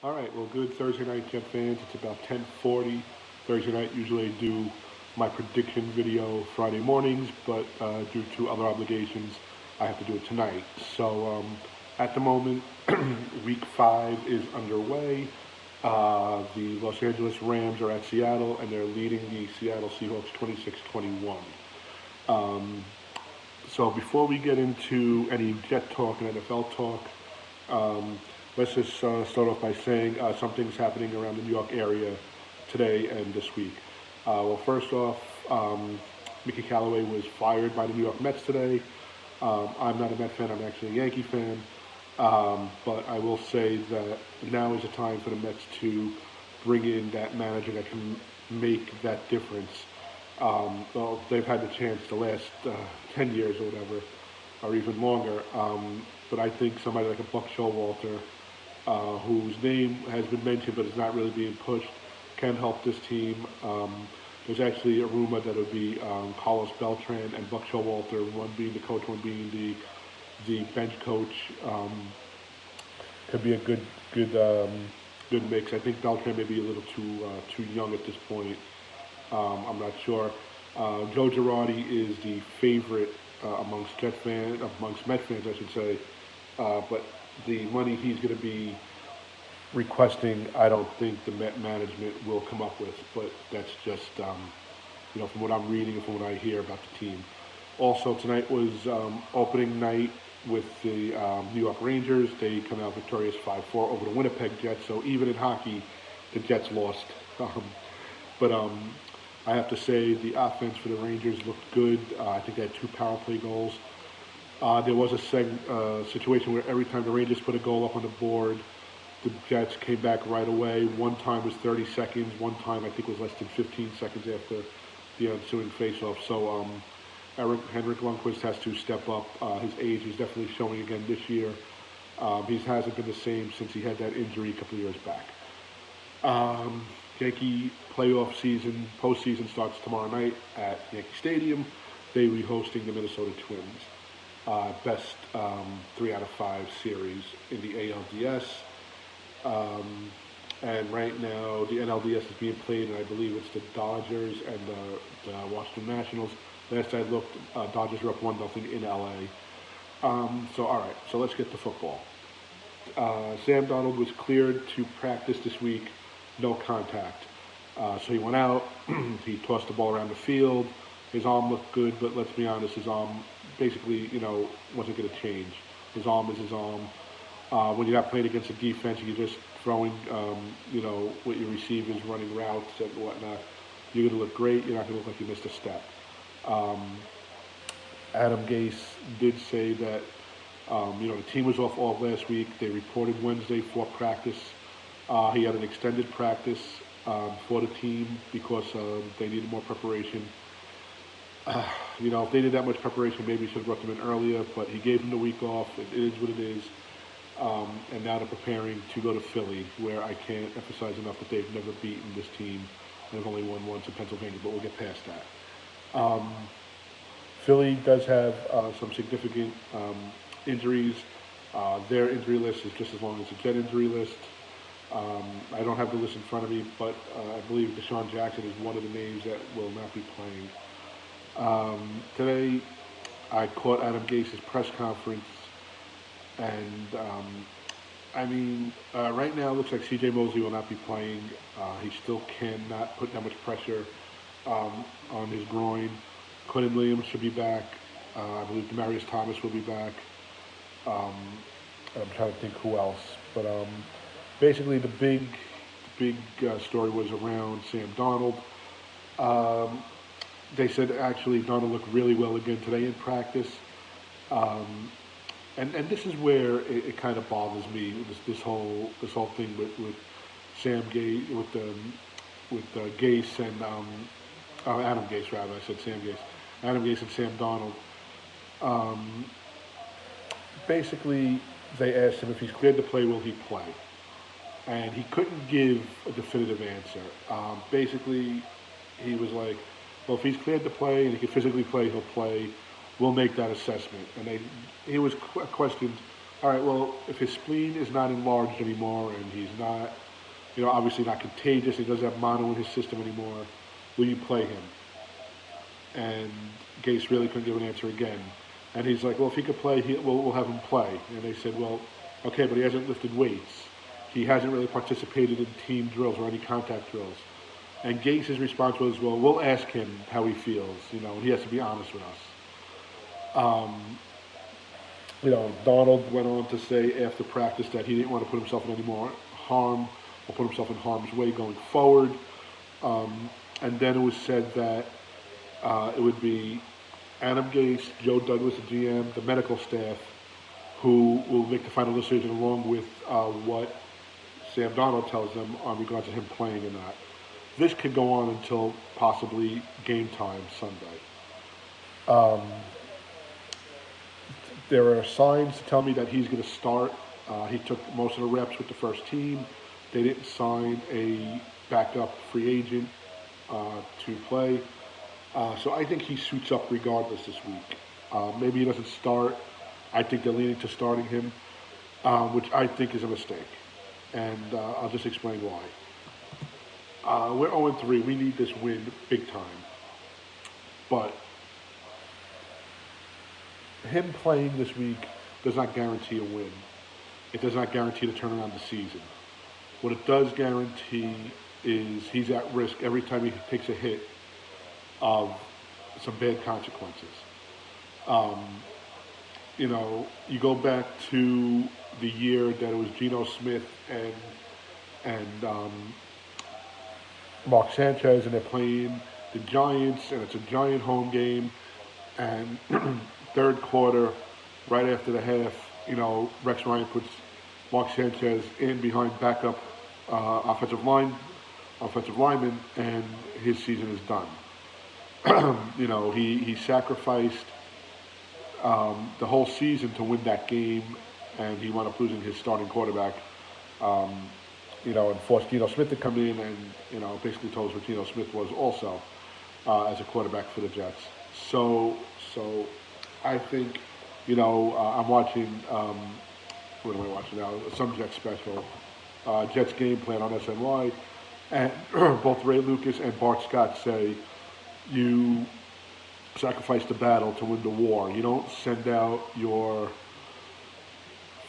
All right, well, good Thursday night, Jet fans. It's about 10:40 Thursday night. Usually I do my prediction video Friday mornings, but due to other obligations, I have to do it tonight. So at the moment, Week 5 is underway. The Los Angeles Rams are at Seattle, and they're leading the Seattle Seahawks 26-21. Um, so before we get into any Jet talk and NFL talk, um, let's just start off by saying something's happening around the New York area today and this week. Well, first off, Mickey Callaway was fired by the New York Mets today. I'm not a Met fan, I'm actually a Yankee fan. But I will say that now is the time for the Mets to bring in that manager that can make that difference. Well, they've had the chance the last 10 years or whatever, or even longer. But I think somebody like a Buck Showalter, whose name has been mentioned but is not really being pushed, can help this team. There's actually a rumor that it would be Carlos Beltran and Buck Showalter, one being the coach, one being the bench coach. Could be a good mix. I think Beltran may be a little too young at this point. I'm not sure. Joe Girardi is the favorite amongst Met fans, I should say. But the money he's going to be requesting, I don't think the Met management will come up with. But that's just, from what I'm reading and from what I hear about the team. Also, tonight was opening night with the New York Rangers. They come out victorious 5-4 over the Winnipeg Jets. So even in hockey, the Jets lost. Um, but I have to say the offense for the Rangers looked good. I think they had two power play goals. There was a situation where every time the Rangers put a goal up on the board, the Jets came back right away. One time was 30 seconds. One time I think was less than 15 seconds after the ensuing faceoff. So Henrik Lundqvist has to step up. His age is definitely showing again this year. He hasn't been the same since he had that injury a couple of years back. Um, Yankee playoff season, postseason starts tomorrow night at Yankee Stadium. They will be hosting the Minnesota Twins. Best 3 out of 5 series in the ALDS. Um, and right now, the NLDS is being played, and I believe it's the Dodgers and the Washington Nationals. Last I looked, Dodgers are up 1-0 in LA. So, all right, so let's get to football. Sam Donald was cleared to practice this week, no contact. So he went out, he tossed the ball around the field. His arm looked good, but let's be honest, his arm basically, wasn't going to change. His arm is his arm. When you're not playing against a defense, you're just throwing, with your receivers, running routes and whatnot. You're going to look great. You're not going to look like you missed a step. Um, Adam Gase did say that the team was off all last week. They reported Wednesday for practice. He had an extended practice for the team because they needed more preparation. If they did that much preparation, maybe he should have brought them in earlier, but he gave them the week off. It is what it is. And now they're preparing to go to Philly, where I can't emphasize enough that they've never beaten this team. They've only won once in Pennsylvania, but we'll get past that. Philly does have some significant injuries. Their injury list is just as long as the Jet injury list. I don't have the list in front of me, but I believe Deshaun Jackson is one of the names that will not be playing. Today, I caught Adam Gase's press conference, and right now it looks like C.J. Mosley will not be playing. He still cannot put that much pressure on his groin. Quentin Williams should be back. I believe Demarius Thomas will be back. Um, I'm trying to think who else, but basically the big story was around Sam Darnold. Um, they said actually Darnold looked really well again today in practice. Um, and this is where it kind of bothers me. This whole thing with Sam Gase with Gase and Adam Gase rather. I said Sam Gase, Adam Gase and Sam Donald. Um, Basically, they asked him if he's cleared to play, will he play? And he couldn't give a definitive answer. Basically, he was like, well, if he's cleared to play and he can physically play, he'll play. We'll make that assessment. And he was questioned, all right, well, if his spleen is not enlarged anymore and he's not, obviously not contagious, he doesn't have mono in his system anymore, will you play him? And Gase really couldn't give an answer again. And he's like, well, if he could play, we'll have him play. And they said, well, okay, but he hasn't lifted weights. He hasn't really participated in team drills or any contact drills. And Gase's response was, well, we'll ask him how he feels, and he has to be honest with us. Donald went on to say after practice that he didn't want to put himself in any more harm or put himself in harm's way going forward. And then it was said that it would be Adam Gase, Joe Douglas, the GM, the medical staff, who will make the final decision along with what Sam Darnold tells them on regards to him playing or not. This could go on until possibly game time Sunday. There are signs to tell me that he's going to start. He took most of the reps with the first team. They didn't sign a backup free agent to play. So I think he suits up regardless this week. Maybe he doesn't start. I think they're leaning to starting him, which I think is a mistake. And I'll just explain why. We're 0-3. We need this win big time. But him playing this week does not guarantee a win. It does not guarantee to turn around the season. What it does guarantee is he's at risk every time he takes a hit of some bad consequences. You go back to the year that it was Geno Smith and Mark Sanchez, and they're playing the Giants, and it's a Giant home game, and third quarter, right after the half, Rex Ryan puts Mark Sanchez in behind backup offensive lineman, and his season is done. He sacrificed the whole season to win that game, and he wound up losing his starting quarterback, and forced Geno Smith to come in and, basically told us what Geno Smith was also as a quarterback for the Jets. So I think, I'm watching, what am I watching now? Some Jets special, Jets game plan on SNY, and both Ray Lucas and Bart Scott say you sacrifice the battle to win the war. You don't send out your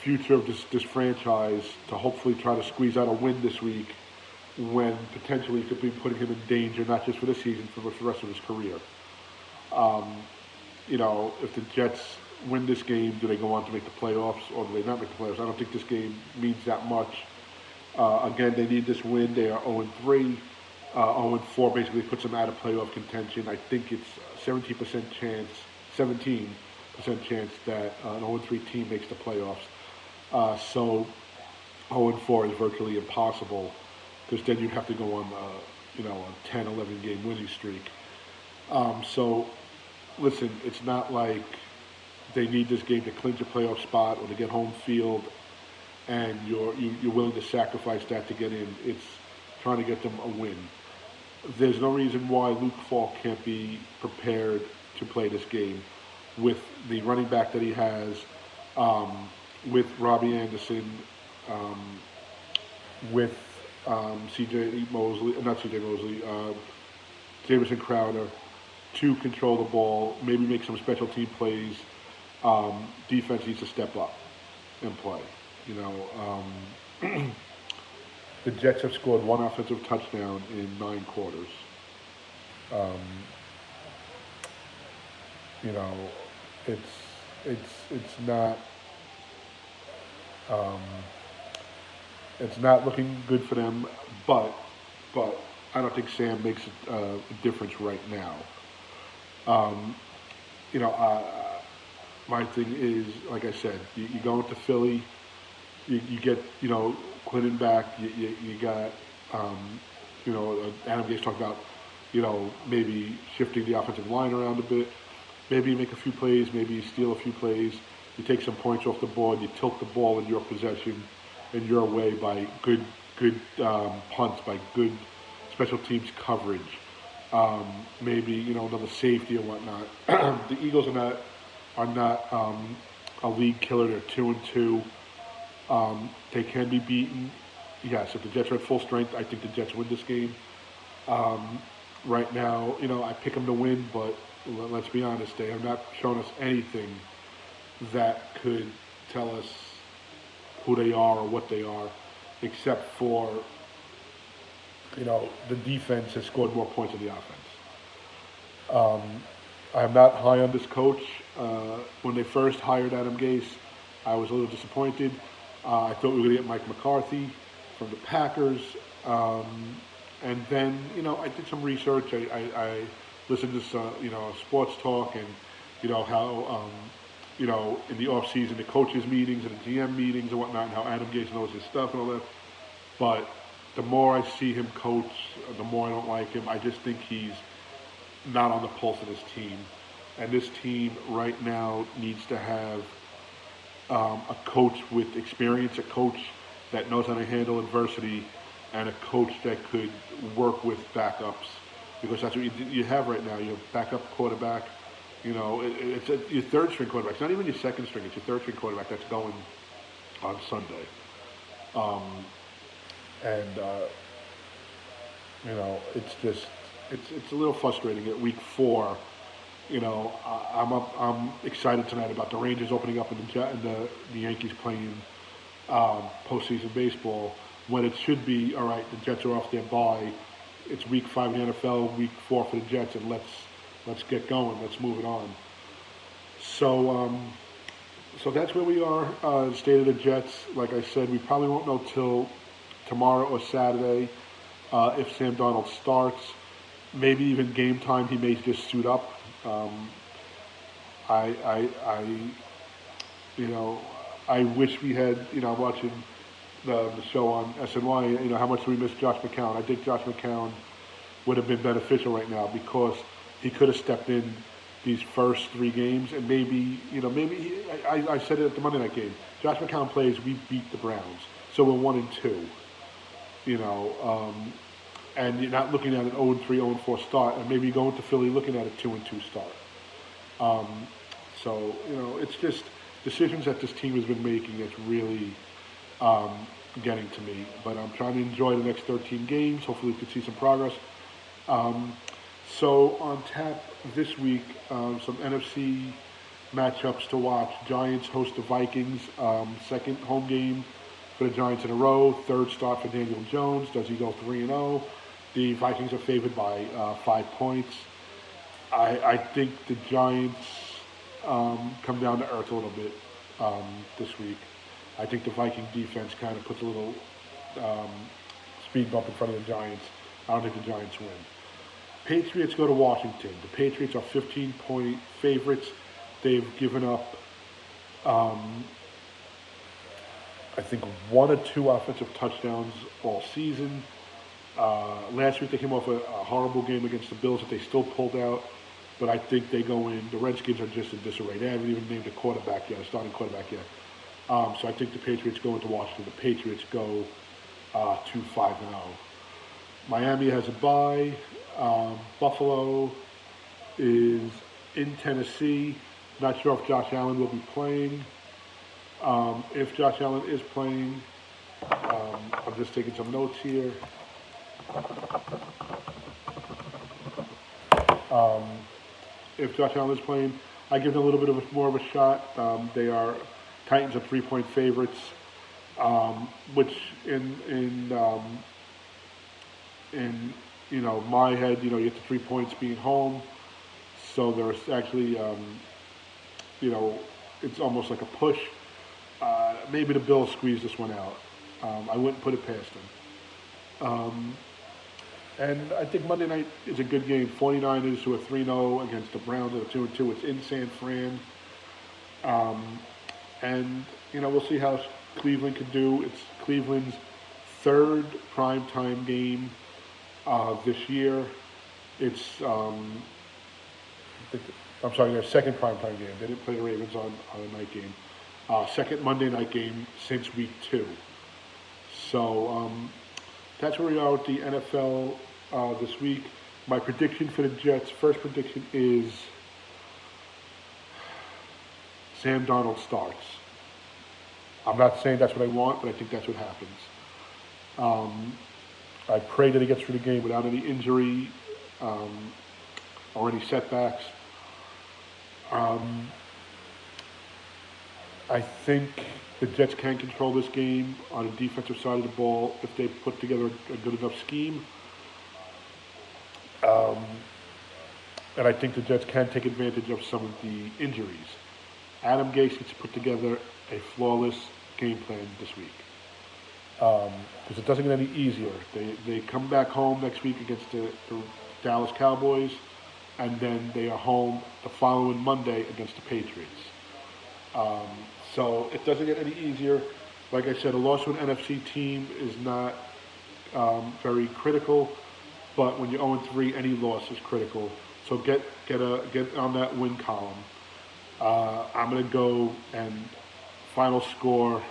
future of this franchise to hopefully try to squeeze out a win this week when potentially it could be putting him in danger, not just for this season, but for the rest of his career. If the Jets win this game, do they go on to make the playoffs or do they not make the playoffs? I don't think this game means that much. Again, they need this win. They are 0-3. 0-4 basically puts them out of playoff contention. I think it's 17% chance that an 0-3 team makes the playoffs. So 0-4 is virtually impossible because then you'd have to go on a 10, 11 game winning streak. So listen, it's not like they need this game to clinch a playoff spot or to get home field, and you're willing to sacrifice that to get in. It's trying to get them a win. There's no reason why Luke Falk can't be prepared to play this game with the running back that he has, with Robbie Anderson, with Jamison Crowder, to control the ball, maybe make some special team plays. Defense needs to step up and play. The Jets have scored one offensive touchdown in 9 quarters. It's not looking good for them, but I don't think Sam makes a difference right now. My thing is, like I said, you go into Philly, you get, Clinton back, you got, Adam Gase talked about, maybe shifting the offensive line around a bit. Maybe you make a few plays, maybe you steal a few plays, you take some points off the board, you tilt the ball in your possession, in your way by good punts, by good special teams coverage. Maybe, another safety or whatnot. The Eagles are not a league killer. They're 2-2. They can be beaten. Yes, if the Jets are at full strength, I think the Jets win this game. Right now, I pick them to win, but let's be honest, they have not shown us anything that could tell us who they are or what they are, except for, the defense has scored more points than the offense. I'm not high on this coach. When they first hired Adam Gase, I was a little disappointed. I thought we were going to get Mike McCarthy from the Packers. And then, I did some research. I listened to some, sports talk and, how, in the off season, the coaches meetings and the GM meetings and whatnot, and how Adam Gase knows his stuff and all that. But the more I see him coach, the more I don't like him. I just think he's not on the pulse of this team. And this team right now needs to have a coach with experience, a coach that knows how to handle adversity, and a coach that could work with backups, because that's what you have right now. You have backup quarterback. It's your third string quarterback. It's not even your second string. It's your third string quarterback that's going on Sunday. It's just it's a little frustrating at week 4. I'm excited tonight about the Rangers opening up and the Yankees playing postseason baseball, when it should be, all right, the Jets are off their bye. It's week 5 in the NFL, week 4 for the Jets, and let's get going. Let's move it on. So that's where we are. The state of the Jets, like I said, we probably won't know till tomorrow or Saturday if Sam Darnold starts. Maybe even game time, he may just suit up. I wish we had, watching the show on SNY, how much do we miss Josh McCown? I think Josh McCown would have been beneficial right now, because he could have stepped in these first 3 games, and maybe I said it at the Monday night game. Josh McCown plays, we beat the Browns, so we're 1-2. And you're not looking at an 0-3, 0-4 start, and maybe you go into Philly looking at a 2-2 start. It's just decisions that this team has been making that's really getting to me. But I'm trying to enjoy the next 13 games. Hopefully we can see some progress. So on tap this week, some NFC matchups to watch. Giants host the Vikings. Second home game for the Giants in a row. Third start for Daniel Jones. Does he go 3-0? The Vikings are favored by 5 points. I think the Giants come down to earth a little bit this week. I think the Viking defense kind of puts a little speed bump in front of the Giants. I don't think the Giants win. Patriots go to Washington. The Patriots are 15-point favorites. They've given up, I think, 1 or 2 offensive touchdowns all season. Last week they came off a horrible game against the Bills that they still pulled out. But I think they go in. The Redskins are just in disarray. They haven't even named a quarterback yet, a starting quarterback yet. So I think the Patriots go into Washington. The Patriots go to 5-0. Miami has a bye. Buffalo is in Tennessee. Not sure if Josh Allen will be playing. If Josh Allen is playing, I'm just taking some notes here. If Josh Allen is playing, I give them a little bit more of a shot. They are Titans are 3-point favorites, which in my head, you get the 3 points being home, so there's actually it's almost like a push. Maybe the Bills squeeze this one out. I wouldn't put it past them. And I think Monday night is a good game. 49ers who are 3-0 against the Browns who are 2-2. It's in San Fran. And we'll see how Cleveland can do. It's Cleveland's 3rd primetime game this year. It's their 2nd primetime game. They didn't play the Ravens on a night game. 2nd Monday night game since week 2. So that's where we are with the NFL this week. My prediction for the Jets, first prediction is Sam Darnold starts. I'm not saying that's what I want, but I think that's what happens. I pray that he gets through the game without any injury or any setbacks. I think the Jets can control this game on the defensive side of the ball if they put together a good enough scheme. And I think the Jets can take advantage of some of the injuries. Adam Gase needs to put together a flawless game plan this week. Because it doesn't get any easier. They come back home next week against the Dallas Cowboys, and then they are home the following Monday against the Patriots. So it doesn't get any easier. Like I said, a loss to an NFC team is not very critical, but when you're 0-3, any loss is critical. So get on that win column. I'm going to go and final score,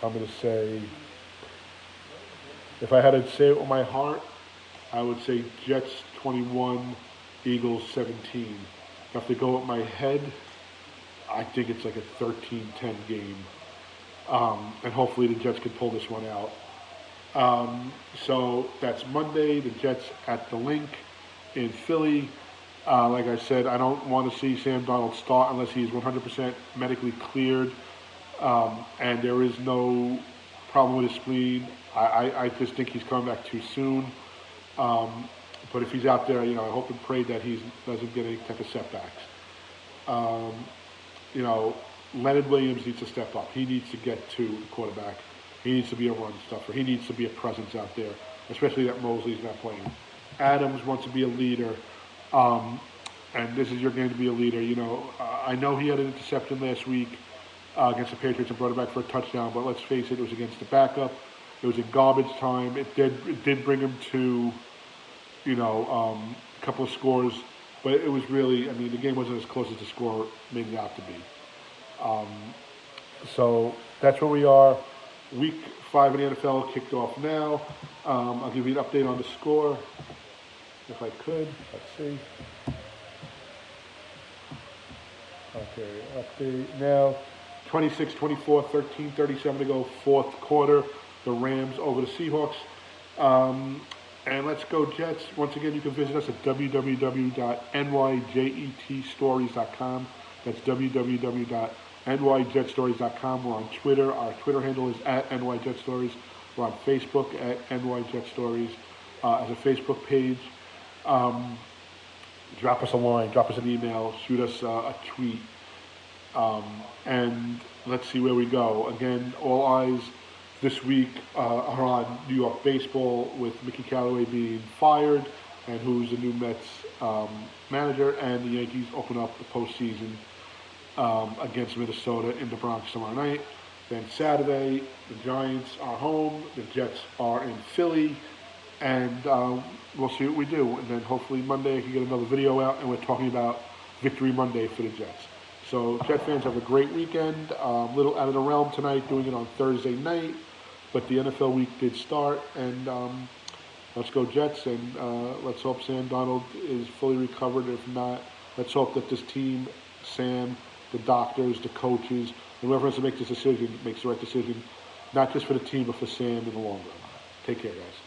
I'm going to say, if I had to say it with my heart, I would say Jets 21, Eagles 17. If I have to go with my head, I think it's like a 13-10 game. And hopefully the Jets can pull this one out. So that's Monday, the Jets at the Link in Philly. Like I said, I don't want to see Sam Darnold start unless he's 100% medically cleared. And there is no problem with his spleen. I just think he's coming back too soon. But if he's out there, I hope and pray that he doesn't get any type of setbacks. Leonard Williams needs to step up. He needs to get to the quarterback. He needs to be a run stuffer. He needs to be a presence out there, especially that Mosley's not playing. Adams wants to be a leader, and this is your game to be a leader. I know he had an interception last week against the Patriots and brought it back for a touchdown, but let's face it, it was against the backup. It was in garbage time. It did bring him to, a couple of scores, but it was really, the game wasn't as close as the score made it out to be. So that's where we are. Week 5 in the NFL kicked off now. I'll give you an update on the score, if I could. Let's see. Okay, update now. 26-24, 13:37 to go, fourth quarter. The Rams over the Seahawks. And let's go Jets. Once again, you can visit us at www.nyjetstories.com. That's www.nyjetstories.com. We're on Twitter. Our Twitter handle is @nyjetstories. We're on Facebook at nyjetstories as a Facebook page. Drop us a line, drop us an email, shoot us a tweet, and let's see where we go. Again, all eyes this week are on New York baseball with Mickey Callaway being fired and who's the new Mets manager, and the Yankees open up the postseason against Minnesota in the Bronx tomorrow night. Then Saturday, the Giants are home, the Jets are in Philly, and we'll see what we do. And then hopefully Monday I can get another video out, and we're talking about Victory Monday for the Jets. So Jet fans, have a great weekend. A little out of the realm tonight, doing it on Thursday night, but the NFL week did start, and let's go Jets, and let's hope Sam Darnold is fully recovered. If not, let's hope that this team, Sam, the doctors, the coaches, and whoever has to make this decision, makes the right decision, not just for the team, but for Sam in the long run. Take care, guys.